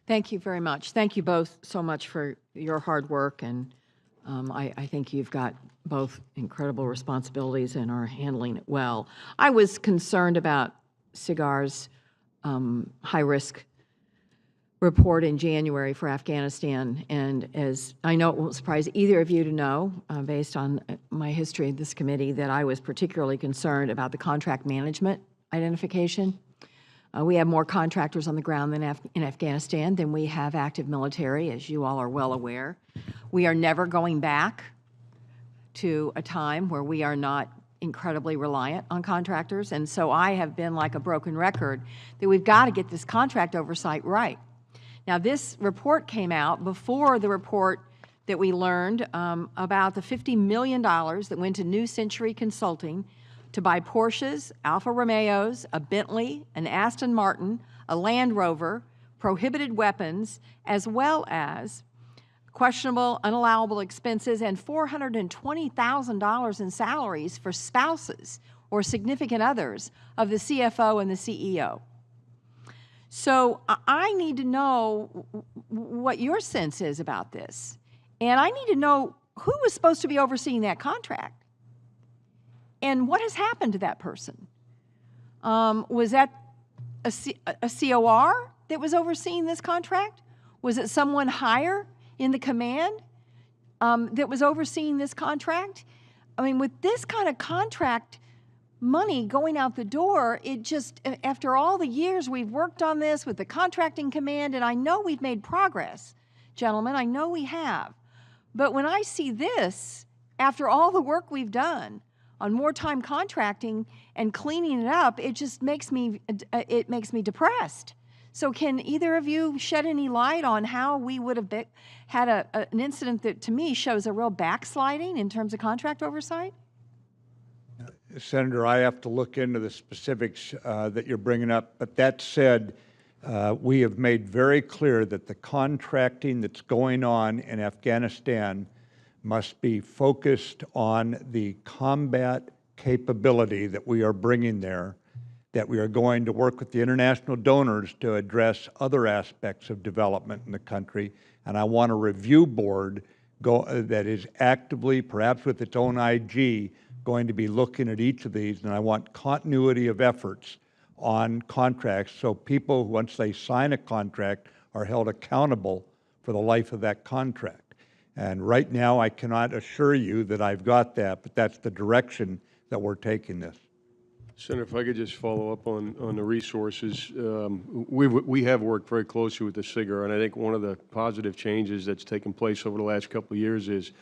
Thank you very much. Thank you both so much for your hard work, and I think you've got both incredible responsibilities and are handling it well. I was concerned about SIGAR's high-risk report in January for Afghanistan, and as I know it won't surprise either of you to know, based on my history of this committee, that I was particularly concerned about the contract management identification. We have more contractors on the ground in Afghanistan than we have active military, as you all are well aware. We are never going back to a time where we are not incredibly reliant on contractors, and so I have been like a broken record that we've got to get this contract oversight right. Now, this report came out before the report that we learned about the $50 million that went to New Century Consulting to buy Porsches, Alfa Romeos, a Bentley, an Aston Martin, a Land Rover, prohibited weapons, as well as questionable, unallowable expenses and $420,000 in salaries for spouses or significant others of the CFO and the CEO. So I need to know what your sense is about this. And I need to know who was supposed to be overseeing that contract. And what has happened to that person? Was that a COR that was overseeing this contract? Was it someone higher in the command that was overseeing this contract? I mean, with this kind of contract money going out the door, it just, after all the years we've worked on this with the contracting command, and I know we've made progress, gentlemen, I know we have. But when I see this, after all the work we've done on wartime contracting and cleaning it up, it just makes me depressed. So can either of you shed any light on how we would have had an incident that, to me, shows a real backsliding in terms of contract oversight? Senator, I have to look into the specifics that you're bringing up. But that said, we have made very clear that the contracting that's going on in Afghanistan must be focused on the combat capability that we are bringing there, that we are going to work with the international donors to address other aspects of development in the country. And I want a review board that is actively, perhaps with its own IG, going to be looking at each of these. And I want continuity of efforts on contracts so people, once they sign a contract, are held accountable for the life of that contract. And right now, I cannot assure you that I've got that, but that's the direction that we're taking this. Senator, if I could just follow up on the resources. We have worked very closely with the SIGAR, and I think one of the positive changes that's taken place over the last couple of years is,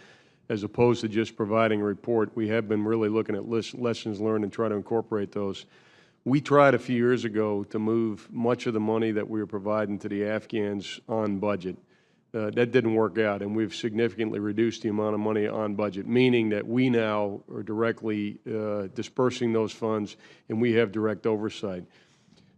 as opposed to just providing a report, we have been really looking at lessons learned and try to incorporate those. We tried a few years ago to move much of the money that we were providing to the Afghans on budget. That didn't work out, and we've significantly reduced the amount of money on budget, meaning that we now are directly dispersing those funds, and we have direct oversight.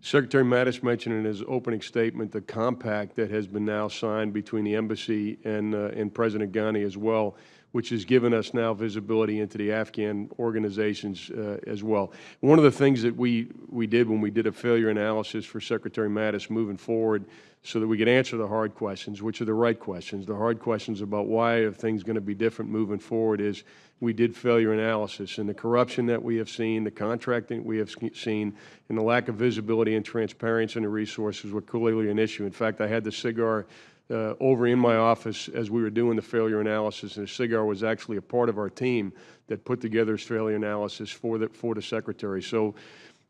Secretary Mattis mentioned in his opening statement the compact that has been now signed between the embassy and President Ghani as well, which has given us now visibility into the Afghan organizations as well. One of the things that we did when we did a failure analysis for Secretary Mattis moving forward so that we could answer the hard questions, which are the right questions, the hard questions about why are things going to be different moving forward, is we did failure analysis. And the corruption that we have seen, the contracting we have seen, and the lack of visibility and transparency in the resources were clearly an issue. In fact, I had the SIGAR over in my office as we were doing the failure analysis, and the SIGAR was actually a part of our team that put together this failure analysis for the Secretary. So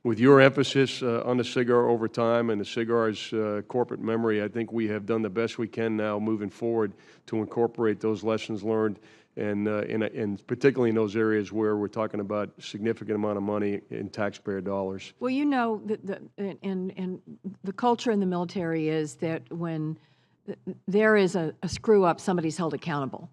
with your emphasis on the SIGAR over time and the SIGAR's corporate memory, I think we have done the best we can now moving forward to incorporate those lessons learned, and particularly in those areas where we're talking about significant amount of money in taxpayer dollars. Well, you know, and the culture in the military is that when there is a screw-up, somebody's held accountable.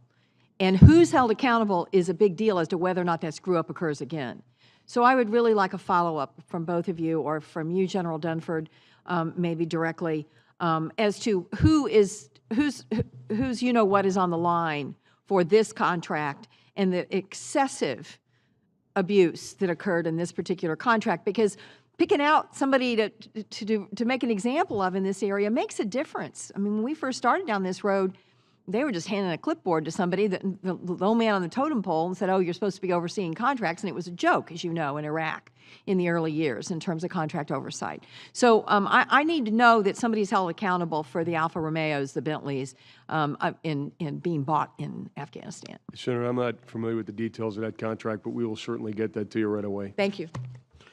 And who's held accountable is a big deal as to whether or not that screw-up occurs again. So I would really like a follow-up from both of you, or from you, General Dunford, maybe directly, as to who's you know what is on the line for this contract and the excessive abuse that occurred in this particular contract. Because picking out somebody to make an example of in this area makes a difference. I mean, when we first started down this road, they were just handing a clipboard to somebody, the low man on the totem pole, and said, oh, you're supposed to be overseeing contracts. And it was a joke, as you know, in Iraq in the early years in terms of contract oversight. So I need to know that somebody's held accountable for the Alfa Romeos, the Bentleys, in being bought in Afghanistan. Senator, I'm not familiar with the details of that contract, but we will certainly get that to you right away. Thank you.